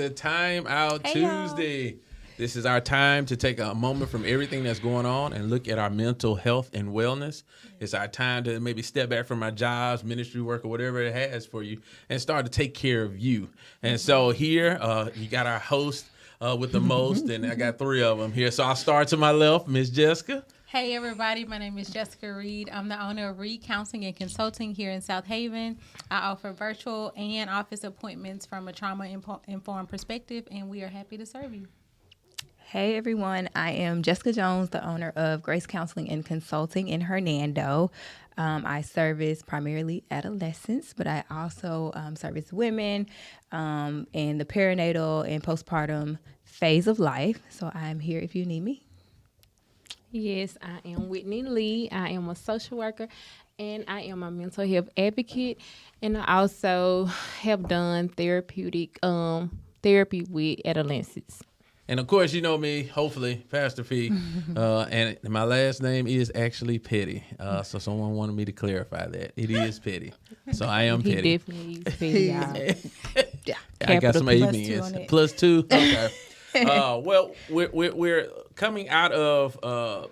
to Timeout Hey, Tuesday. This is our time to take a moment from everything that's going on and look at our mental health and wellness. It's our time to maybe step back from our jobs, ministry work, or whatever it has for you, and start to take care of you. And so here, you got our host with the most, and I got three of them here. So I'll start to my left, Miss Jessica. Hey everybody, my name is Jessica Reed. I'm the owner of Reed Counseling and Consulting here in South Haven. I offer virtual and office appointments from a trauma-informed perspective, and we are happy to serve you. Hey everyone, I am Jessica Jones, the owner of Grace Counseling and Consulting in Hernando. I service primarily adolescents, but I also service women in the perinatal and postpartum phase of life. So I'm here if you need me. Yes, I am Whitney Lee. I am a social worker and I am a mental health advocate. And I also have done therapy with adolescents. And of course, you know me, hopefully, Pastor P. And my last name is actually Petty. So someone wanted me to clarify that. It is Petty. So I am He Petty. definitely is petty, y'all. I got some Capital amens. +2 on it. +2. Okay. Well, we're coming out of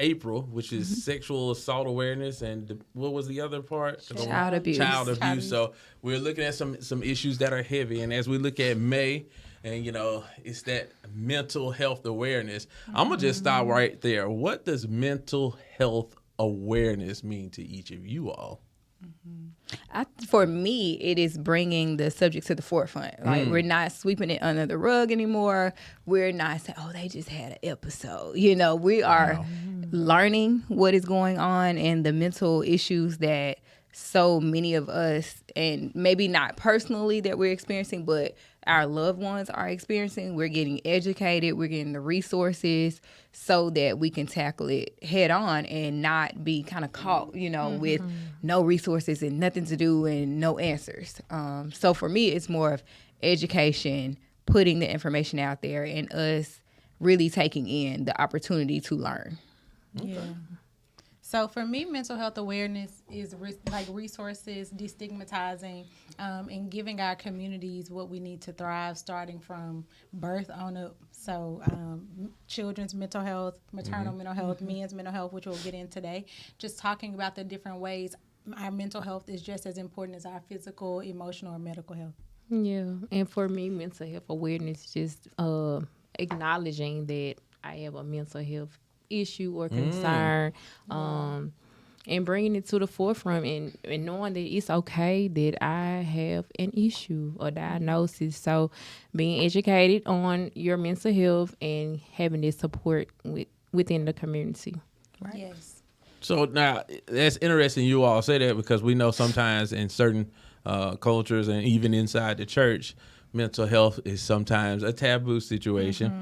April, which is Sexual Assault Awareness, and what was the other part? Child abuse. Child abuse. So we're looking at some issues that are heavy, and as we look at May, and it's that mental health awareness. I'm gonna just start right there. What does mental health awareness mean to each of you all? For me, it is bringing the subject to the forefront. Like we're not sweeping it under the rug anymore. We're not saying, "Oh, they just had an episode." We are learning what is going on and the mental issues that so many of us, and maybe not personally that we're experiencing, but our loved ones are experiencing. We're getting educated. We're getting the resources so that we can tackle it head on and not be kind of caught, with no resources and nothing to do and no answers. So for me, it's more of education, putting the information out there, and us really taking in the opportunity to learn. Yeah. So for me, mental health awareness is like resources, destigmatizing, and giving our communities what we need to thrive, starting from birth on up. So children's mental health, maternal mental health, men's mental health, which we'll get in today. Just talking about the different ways our mental health is just as important as our physical, emotional, or medical health. Yeah, and for me, mental health awareness is just acknowledging that I have a mental health issue or concern, and bringing it to the forefront and knowing that it's okay that I have an issue or diagnosis. So being educated on your mental health and having this support within the community. Right. Yes. So now that's interesting you all say that, because we know sometimes in certain cultures and even inside the church, mental health is sometimes a taboo situation.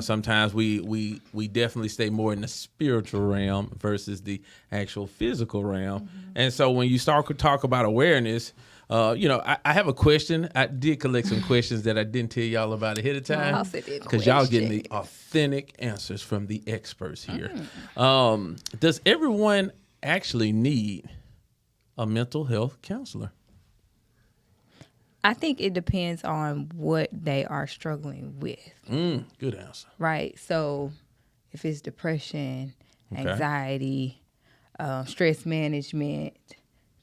Sometimes we definitely stay more in the spiritual realm versus the actual physical realm. And so when you start to talk about awareness, I have a question. I did collect some questions that I didn't tell y'all about ahead of time, because y'all getting the authentic answers from the experts here. Does everyone actually need a mental health counselor? I think it depends on what they are struggling with. Good answer. Right. So if it's depression, anxiety, stress management,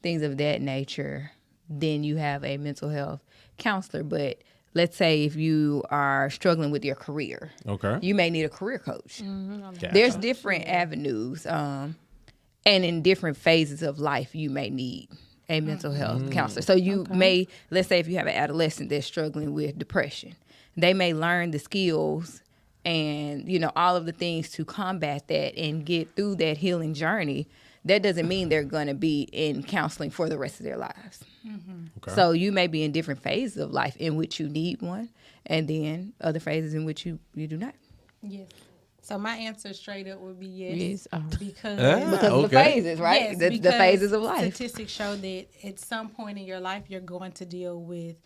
things of that nature, then you have a mental health counselor. But let's say if you are struggling with your career, you may need a career coach. Gotcha. There's different avenues, and in different phases of life, you may need a mental health counselor. So you may, let's say if you have an adolescent that's struggling with depression, they may learn the skills and, all of the things to combat that and get through that healing journey. That doesn't mean they're going to be in counseling for the rest of their lives. So you may be in different phases of life in which you need one, and then other phases in which you do not. Yes. So my answer straight up would be yes. Yes. Because Because of the Okay. phases, right? Yes, the because phases of life. Statistics show that at some point in your life, you're going to deal with,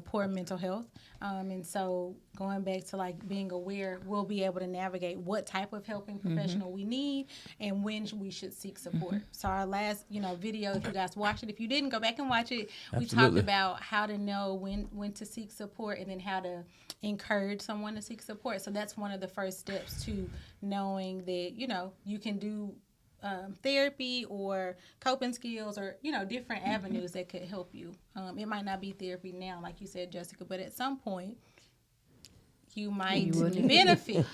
poor mental health. And so going back to like being aware, we'll be able to navigate what type of helping professional we need and when we should seek support. So our last, video, if you guys watched it, if you didn't, go back and watch it. We talked Absolutely. about how to know when to seek support and then how to encourage someone to seek support. So that's one of the first steps to knowing that, you can do therapy or coping skills or, different avenues that could help you. It might not be therapy now, like you said, Jessica, but at some point you might benefit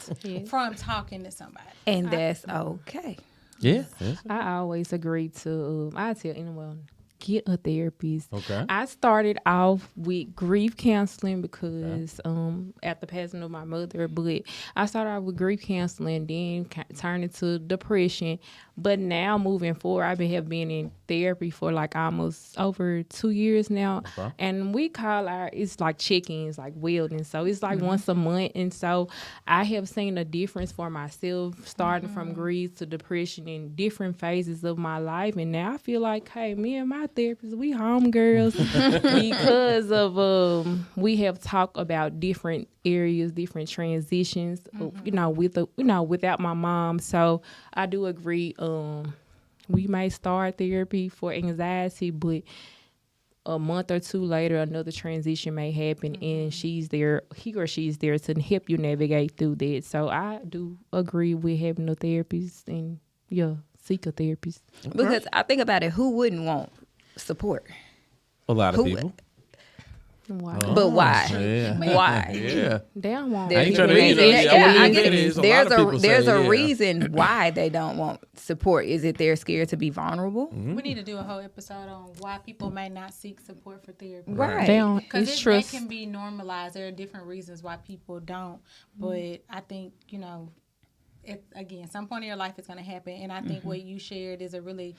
from talking to somebody. And that's okay. Yeah. I always agree to. I tell anyone, get a therapist. Okay. I started off with grief counseling because after passing of my mother, but I started off with grief counseling, then turned into depression. But now moving forward, have been in therapy for like almost over 2 years now. Okay. And we call it's like check-ins, like wellness. So it's like once a month. And so I have seen a difference for myself starting from grief to depression in different phases of my life. And now I feel like, hey, me and my therapist, we homegirls because of we have talked about different areas, different transitions, without my mom. So I do agree. We may start therapy for anxiety, but a month or two later, another transition may happen, and he or she's there to help you navigate through that. So I do agree with having a therapist and seek a therapist. Because I think about it, who wouldn't want support? A lot of people. Why? But why? Yeah. Why? Yeah. They don't want. I ain't trying to I get it. There's There's a reason why they don't want support. Is it they're scared to be vulnerable? We need to do a whole episode on why people may not seek support for therapy. Right. They don't. Because It's that trust. can be normalized. There are different reasons why people don't. But I think, some point in your life it's going to happen. And I think what you shared is a really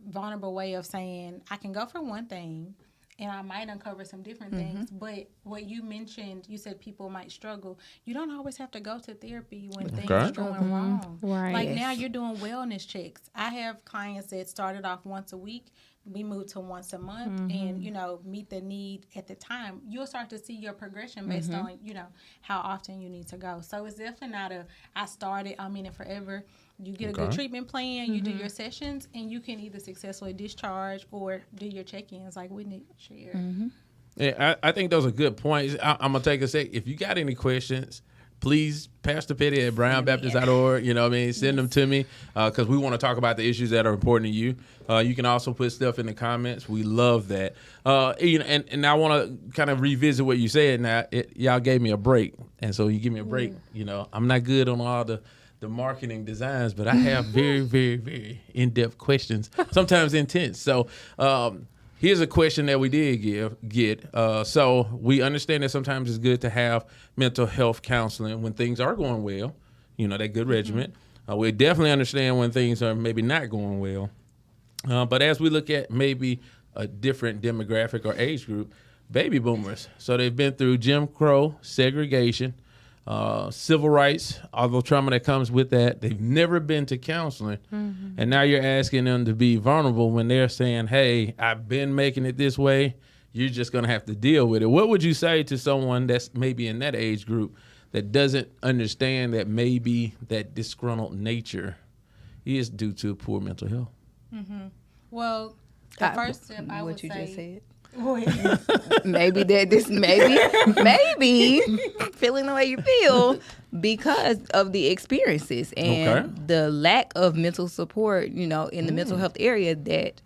vulnerable way of saying, I can go for one thing, and I might uncover some different things. But what you mentioned, you said people might struggle. You don't always have to go to therapy when things are going wrong. Right. Like now you're doing wellness checks. I have clients that started off once a week. We moved to once a month and, meet the need at the time. You'll start to see your progression based on, how often you need to go. So it's definitely not I started, I'm in it forever. You get a good treatment plan, you do your sessions, and you can either successfully discharge or do your check-ins like Whitney shared. Yeah, I think those are good points. I'm going to take a sec. If you got any questions, please, Pastor Petty at brownbaptist.org, send them to me because we want to talk about the issues that are important to you. You can also put stuff in the comments. We love that. And I want to kind of revisit what you said. Now, y'all gave me a break, and so you give me a break. I'm not good on all the marketing designs, but I have very, very, very in-depth questions, sometimes intense. So here's a question that we did get. So we understand that sometimes it's good to have mental health counseling when things are going well, that good regiment. We definitely understand when things are maybe not going well. But as we look at maybe a different demographic or age group, baby boomers. So they've been through Jim Crow, segregation, civil rights, all the trauma that comes with that. They've never been to counseling. And now you're asking them to be vulnerable when they're saying, hey, I've been making it this way. You're just going to have to deal with it. What would you say to someone that's maybe in that age group that doesn't understand that maybe that disgruntled nature is due to poor mental health? Well, the first step I would say. What you just said. Maybe maybe feeling the way you feel because of the experiences and the lack of mental support, in the mental health area that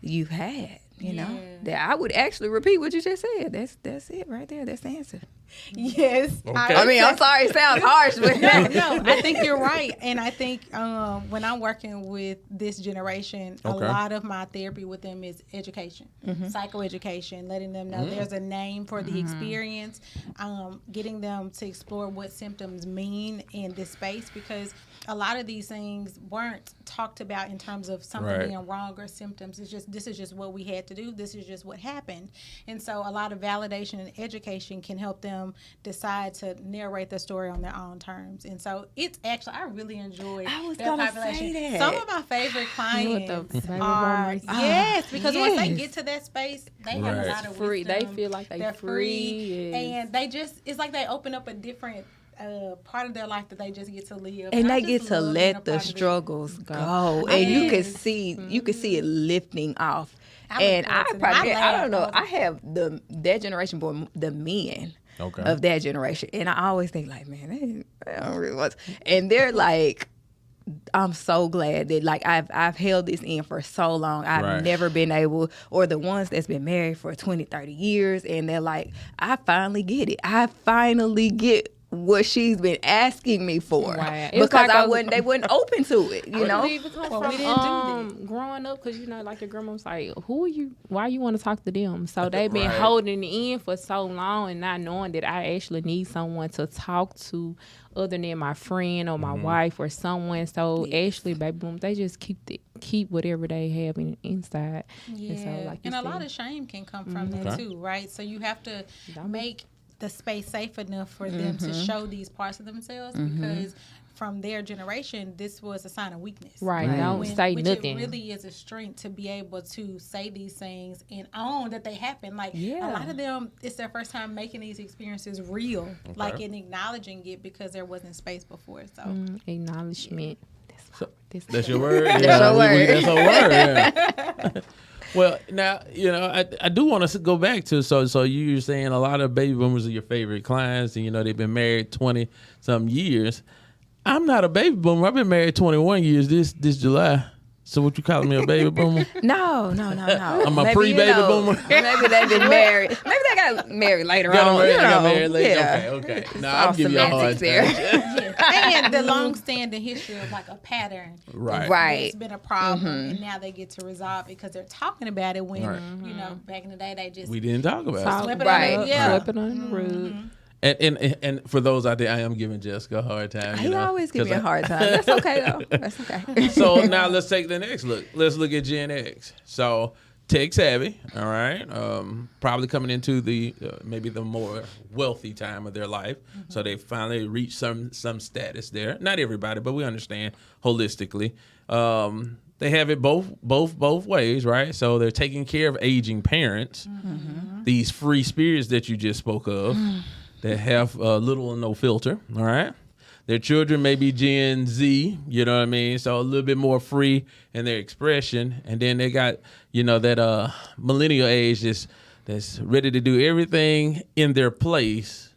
you've had. That I would actually repeat what you just said. That's it right there. That's the answer. Yes. Okay. I'm sorry it sounds harsh, but no, I think you're right. And I think when I'm working with this generation, a lot of my therapy with them is education, psychoeducation, letting them know there's a name for the experience, getting them to explore what symptoms mean in this space, because a lot of these things weren't talked about in terms of something being wrong or symptoms. It's just, this is just what we had to do. This is just what happened. And so a lot of validation and education can help them them decide to narrate the story on their own terms. And so it's actually, I really enjoyed their population. Some of my favorite clients are, because once they get to that space, they have a lot of free. wisdom. They feel like they're free. And they just, it's like they open up a different part of their life that they just get to live. And they get to let the struggles go. And you can see it lifting off. And I don't know, I have that generation born, the men of that generation. And I always think like, man, they don't really want to. And they're like, I'm so glad that like I've held this in for so long. I've never been able, or the ones that's been married for 20, 30 years, and they're like, I finally get it. I finally get what she's been asking me for, because like they weren't open to it, you know. We didn't do growing up, because like your grandma was like, "Who are you? Why you want to talk to them?" So they've been holding it in for so long, and not knowing that I actually need someone to talk to, other than my friend or my wife or someone. So actually, baby boom, they just keep whatever they have inside. Yeah, and, so, like a lot of shame can come from that too, right? So you have to make the space safe enough for them to show these parts of themselves, because from their generation, this was a sign of weakness. Right. Don't say nothing. It really is a strength to be able to say these things and own that they happen. Like a lot of them, it's their first time making these experiences real, like and acknowledging it, because there wasn't space before. So acknowledgement. That's your word. That's your word. That's our word. Yeah. Well, now, I do want to go back to, so you're saying a lot of baby boomers are your favorite clients, and, they've been married 20-some years. I'm not a baby boomer. I've been married 21 years this July. So what you calling me, a baby boomer? No. I'm a pre-baby boomer. Maybe they've been married. Maybe they got married later on. Got married later. Yeah. Okay. No, I'll give you a hard time. And the long-standing history of like a pattern. Right. It's been a problem, and now they get to resolve it because they're talking about it when, back in the day, they just... We didn't talk about it. Swept it on the rug. And for those out there, I am giving Jessica a hard time. He always give me a hard time. That's okay, though. That's okay. So now let's take the next look. Let's look at Gen X. So tech savvy, all right? Probably coming into the maybe the more wealthy time of their life. So they finally reached some status there. Not everybody, but we understand holistically. They have it both ways, right? So they're taking care of aging parents. These free spirits that you just spoke of. That have little or no filter, all right? Their children may be Gen Z, you know what I mean? So a little bit more free in their expression. And then they got, that millennial age that's ready to do everything in their place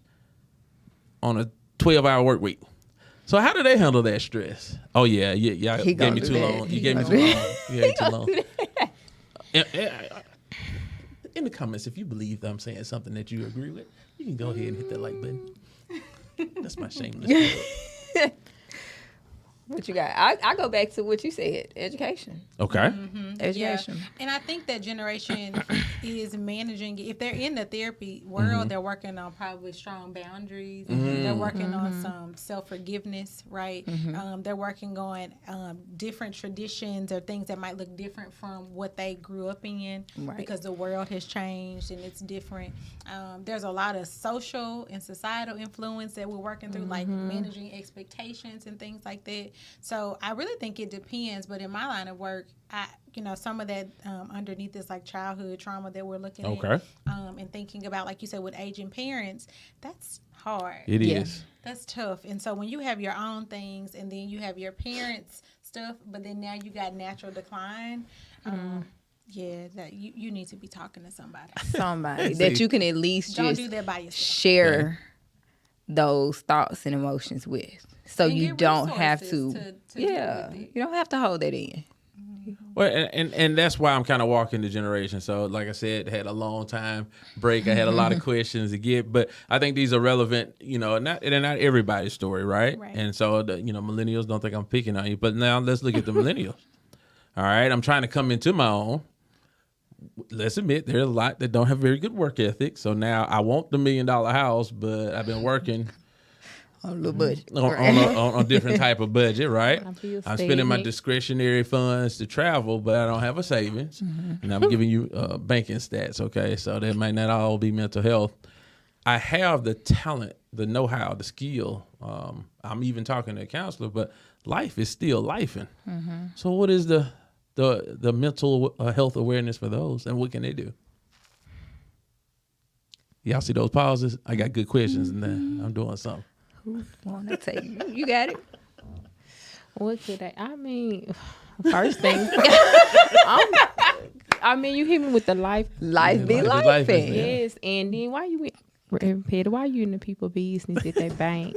on a 12-hour work week. So how do they handle that stress? Oh, yeah, y'all gave me too long. You gave me too long. You gave me too long. In the comments, if you believe that I'm saying something that you agree with, you can go ahead and hit that like button. That's my shameless plug. What you got? I go back to what you said, education. Okay. Education. Yeah. And I think that generation is managing, if they're in the therapy world, they're working on probably strong boundaries. They're working on some self-forgiveness, right? They're working on different traditions or things that might look different from what they grew up in, because the world has changed and it's different. There's a lot of social and societal influence that we're working through, like managing expectations and things like that. So I really think it depends, but in my line of work, some of that underneath is like childhood trauma that we're looking at, and thinking about, like you said, with aging parents, that's hard. It is. That's tough. And so when you have your own things and then you have your parents' stuff, but then now you got natural decline, that you need to be talking to somebody that you can at least don't do that by yourself. Share those thoughts and emotions with. So and you don't have to you don't have to hold that in. Well, and that's why I'm kind of walking the generation. So, like I said, had a long time break. I had a lot of questions to get, but I think these are relevant. They're not everybody's story, right? And so, millennials don't think I'm picking on you. But now let's look at the millennials. All right, I'm trying to come into my own. Let's admit there's a lot that don't have very good work ethic. So now I want the $1 million house, but I've been working on a little budget, on a different type of budget, right? I'm spending my discretionary funds to travel, but I don't have a savings, and I'm giving you banking stats. Okay, so that might not all be mental health. I have the talent, the know-how, the skill. I'm even talking to a counselor, but life is still lifing. So what is the mental health awareness for those, and what can they do? Y'all see those pauses? I got good questions, and then I'm doing something. Who wanna take you got it? What could I mean, first thing, you hit me with the life. Life be life life. is- Yes, and then why you why you in the people business at their bank?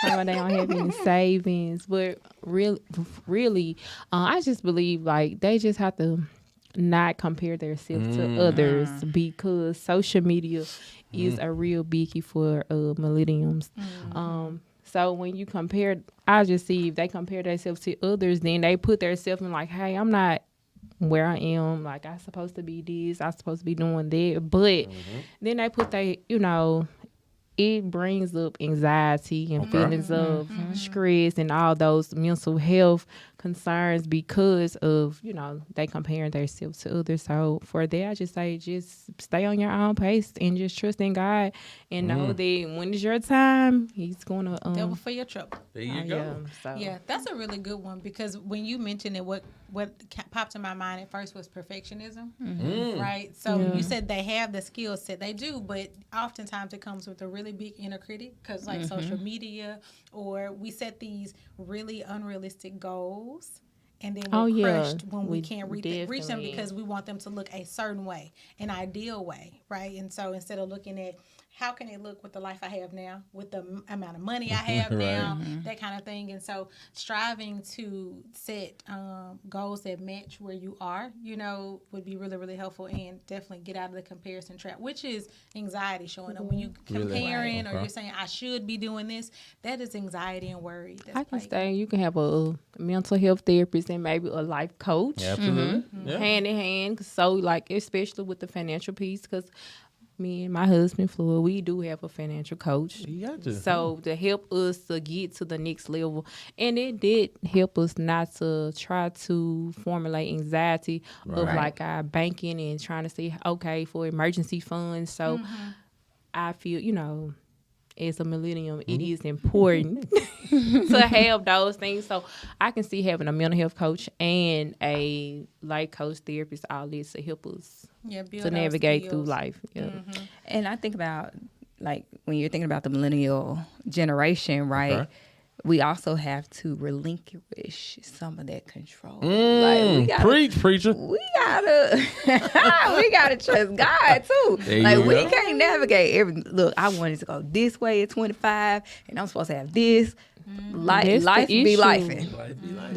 How they don't have any savings, but really, I just believe like they just have to not compare themselves to others, because social media is a real biggie for millennials. So when you compare, I just see if they compare themselves to others, then they put themselves in like, hey, I'm not where I am. Like, I'm supposed to be this. I'm supposed to be doing that. But then they put it brings up anxiety and feelings of stress and all those mental health concerns because of, they comparing themselves to others. So for that, I just say, just stay on your own pace and just trust in God and know that when it's your time, He's going to... Devil for your trouble. There you go. Yeah, that's a really good one, because when you mentioned it, what popped in my mind at first was perfectionism, right? So you said they have the skill set, they do, but oftentimes it comes with a really big inner critic, because like social media, or we set these really unrealistic goals, and then we're crushed when we can't reach them, because we want them to look a certain way, an ideal way, right? And so instead of looking at how can it look with the life I have now, with the amount of money I have now, that kind of thing. And so striving to set goals that match where you are, would be really, really helpful, and definitely get out of the comparison trap, which is anxiety showing up. When you comparing or you're saying, I should be doing this, that is anxiety and worry. I can say you can have a mental health therapist and maybe a life coach. Absolutely. Yeah. Hand in hand. So, like, especially with the financial piece, because me and my husband, Floyd, we do have a financial coach. You got to. So to help us to get to the next level. And it did help us not to try to formulate anxiety of like our banking and trying to say, okay, for emergency funds. So I feel, as a millennium, it is important to have those things. So I can see having a mental health coach and a life coach therapist, all this to help us to navigate through life. Yeah. And I think about, like, when you're thinking about the millennial generation, right? We also have to relinquish some of that control. Preach, preacher. We gotta trust God too. We can't navigate every. Look, I wanted to go this way at 25, and I'm supposed to have this. Life be lifing.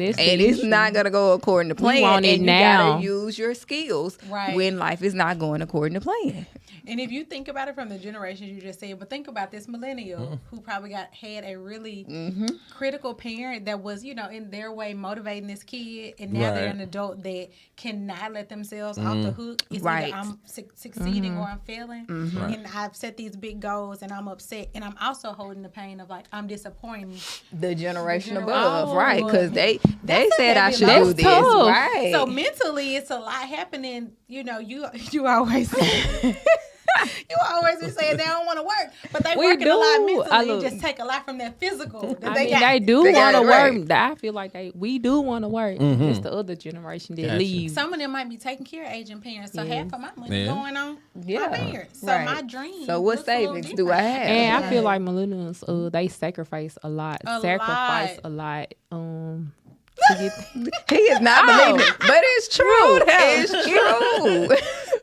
And it's not gonna go according to plan. And you gotta use your skills when life is not going according to plan. And if you think about it from the generations you just said, but think about this millennial who probably had a really critical parent that was, in their way motivating this kid, and now they're an adult that cannot let themselves off the hook. It's either I'm succeeding or I'm failing, and I've set these big goals and I'm upset, and I'm also holding the pain of like I'm disappointing the generation above, right? Because they said I should do this, right? So mentally, it's a lot happening. You always say. You always be saying they don't want to work, but they working a lot mentally and just take a lot from that physical. They do want to work. I feel like we do want to work. It's the other generation that leaves. Some of them might be taking care of aging parents, so half of my money going on my parents. So my dream. So what savings do I have? And I feel like millennials, they sacrifice a lot. He is not believing, but it's true. It's true.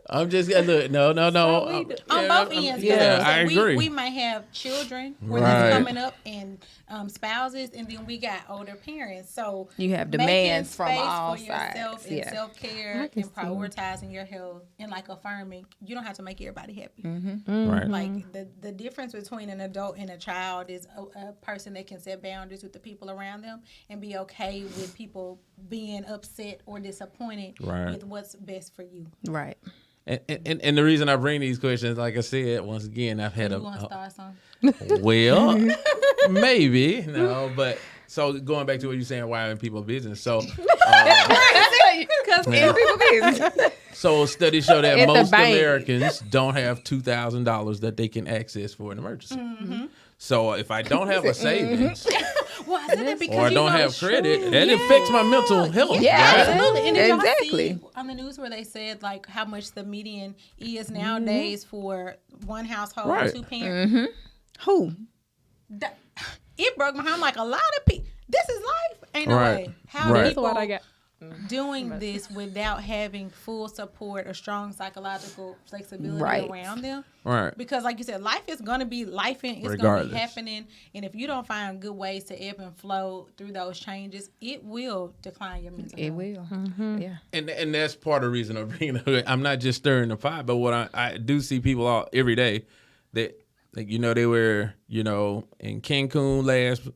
I'm just look. No. On both ends. I agree. We might have children where they're coming up, and spouses, and then we got older parents. So you have demands from space all for sides. yourself and self-care and prioritizing your health and like affirming. You don't have to make everybody happy. Right. Like the difference between an adult and a child is a person that can set boundaries with the people around them and be okay with people being upset or disappointed with what's best for you. Right. And the reason I bring these questions, like I said, once again, I've had you want to start something? Well, maybe no, but so going back to what you're saying, why in people business? So you Because it's people business. So studies show that At the most bank. Americans don't have $2,000 that they can access for an emergency. So if I don't have a savings Well, I said that because or I you don't know, have credit, that affects my mental health. Yeah. right? Absolutely. And did y'all Exactly. see on the news where they said like how much the median is nowadays for one household, Right. 2 parents? Who? It broke my heart. I'm like, a lot of people. This is life. Ain't no Right. way. How Right. are That's what I people got. doing this without having full support or strong psychological flexibility Right. around them? Right. Because, like you said, life is going to be life, and it's going to Regardless. be happening. And if you don't find good ways to ebb and flow through those changes, it will decline your mental It health. will. Yeah. And that's part of the reason I'm bringing it up. I'm not just stirring the pot, but what I do see people all every day that, like, they were, in Cancun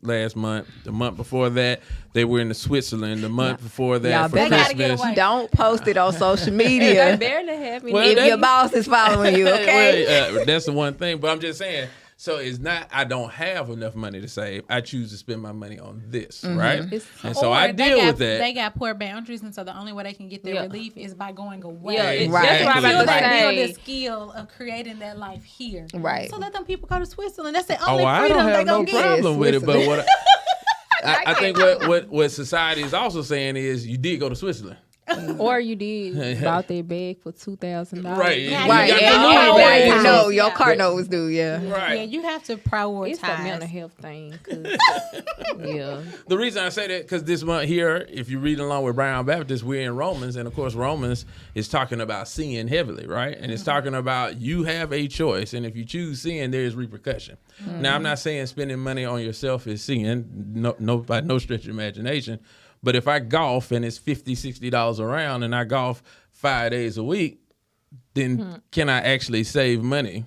last month. The month before that, they were in Switzerland. The month before that Y'all for better gotta get Christmas. away. Don't post it on social They media barely have me. Well, if that- your boss is following you, okay? Well, that's the one thing. But I'm just saying. So it's not I don't have enough money to save. I choose to spend my money on this, right? It's- And so Or I they deal got- with that. They got poor boundaries, and so the only way they can get their Yeah. relief is by going away. Yeah, Exactly. that's what I'm Build about to that build say. the skill of creating that life here. Right. So let them people go to Switzerland. That's the only Oh, I freedom don't they have no gonna get. problem with it. But Switzerland. I think what society is also saying is you did go to Switzerland. Or you did bought that bag for $2,000. Right. Yeah, Right. You And got now the you money. know your Yeah. car notes due, yeah. Right. Yeah, you have to prioritize. It's a mental health thing. 'Cause, yeah. The reason I say that because this month here, if you read along with Brown Baptist, we're in Romans, and of course Romans is talking about sin heavily, right? And it's talking about you have a choice, and if you choose sin, there is repercussion. Now, I'm not saying spending money on yourself is sin, no by no stretch of imagination. But if I golf and it's $50, $60 a round, and I golf 5 days a week, then can I actually save money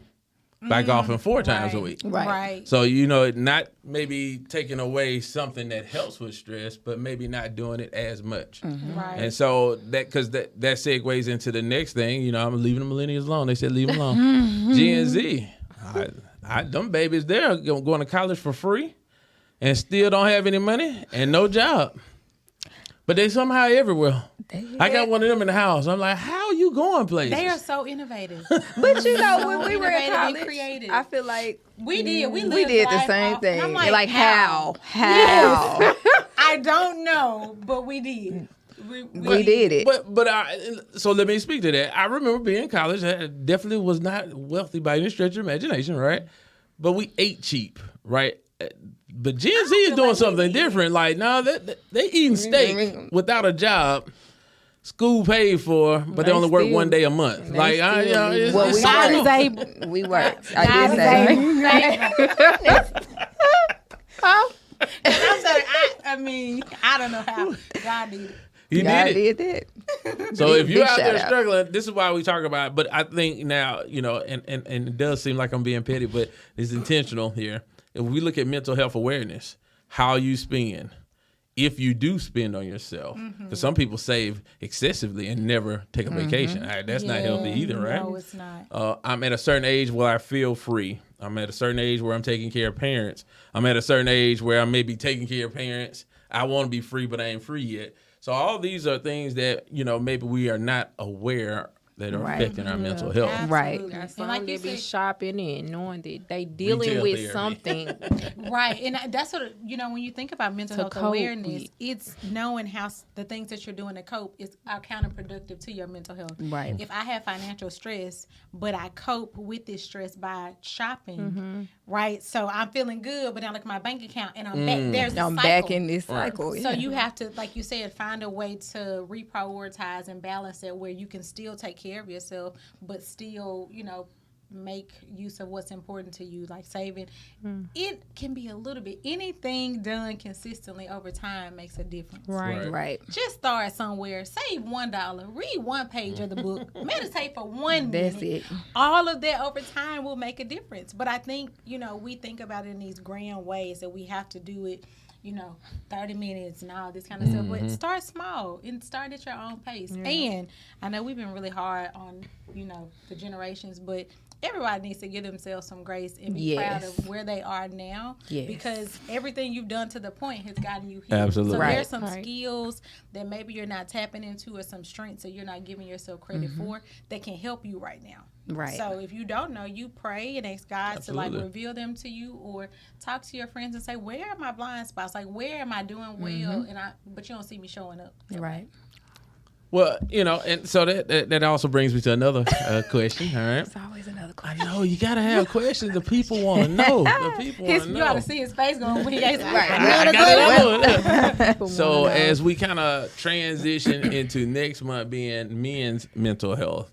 by golfing 4 times a week? Right. So, not maybe taking away something that helps with stress, but maybe not doing it as much. Right. And so that segues into the next thing. I'm leaving the millennials alone. They said leave them alone. Gen Z, them babies, they're going to college for free and still don't have any money and no job. But they somehow everywhere. I got one of them in the house. I'm like, how are you going places? They are so innovative. But when we were in innovative and college, creative. I feel like We did. We we did the life same off- and thing. I'm Like how? How? I don't know, but we did. We did it. So let me speak to that. I remember being in college. I definitely was not wealthy by any stretch of imagination, right? But we ate cheap, right? But Gen Z is doing something different. Like, no, they eating steak without a job. School paid for, but they They only work still- 1 day a month. they Like, still it's Well, we God something. is able. We worked. I God did is say. And I'm sorry. I mean, I don't know how God did it. He God did it. did that. So if you're Big out there shout out. struggling, this is why we talk about it. But I think now, and it does seem like I'm being petty, but it's intentional here. If we look at mental health awareness, how you spend, if you do spend on yourself, because some people save excessively and never take a vacation. All right, that's not healthy either, right? No, it's not. I'm at a certain age where I feel free. I'm at a certain age where I'm taking care of parents. I'm at a certain age where I may be taking care of parents. I want to be free, but I ain't free yet. So all these are things that, maybe we are not aware that are Right. affecting our mental health. Right. Absolutely. Got And some like that you be said, shopping and knowing that they dealing Retail with therapy. something. right, and that's what when you think about mental To health cope awareness, with. it's knowing how the things that you're doing to cope are counterproductive to your mental health. Right. If I have financial stress, but I cope with this stress by shopping, right? So I'm feeling good, but I look at my bank account and I'm back. There's a I'm cycle. back in this cycle. So yeah. you have to, like you said, find a way to reprioritize and balance it where you can still take care of yourself, but still, make use of what's important to you, like saving. It can be a little bit. Anything done consistently over time makes a difference. Right. Right. Just start somewhere. Save $1. Read one page of the book. Meditate for 1 minute. That's it. All of that over time will make a difference. But I think, we think about it in these grand ways that we have to do it 30 minutes and all this kind of stuff. But start small and start at your own pace. Yeah. And I know we've been really hard on, the generations, but everybody needs to give themselves some grace and be proud of where they are now. Yes. Because everything you've done to the point has gotten you here. Absolutely. So there's some skills that maybe you're not tapping into, or some strengths that you're not giving yourself credit for, that can help you right now. Right. So if you don't know, you pray and ask God to reveal them to you, or talk to your friends and say, where are my blind spots? Like, where am I doing well? But you don't see me showing up. Right. Well, and so that also brings me to another question. All right. It's always another question. I know you gotta have questions. The people want to know. You ought to see his face going when he gets I got it. So as we kind of transition into next month being men's mental health,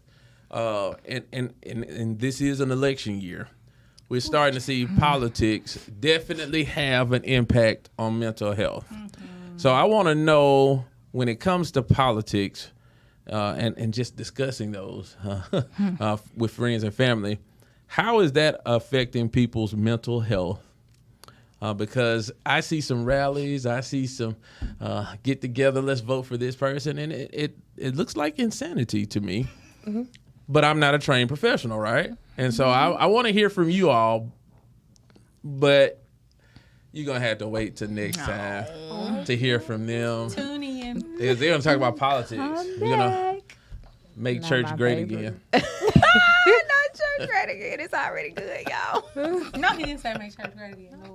and this is an election year, we're starting to see politics definitely have an impact on mental health. So I want to know, when it comes to politics, and just discussing those with friends and family, how is that affecting people's mental health? Because I see some rallies, I see some get together, let's vote for this person, and it looks like insanity to me. But I'm not a trained professional, right? And so I want to hear from you all, but you're going to have to wait till next time to hear from them. Tune in. They're going to talk about politics. We're going to make church great again. Not church great again. It's already good, y'all. No, he didn't say make church great again. No.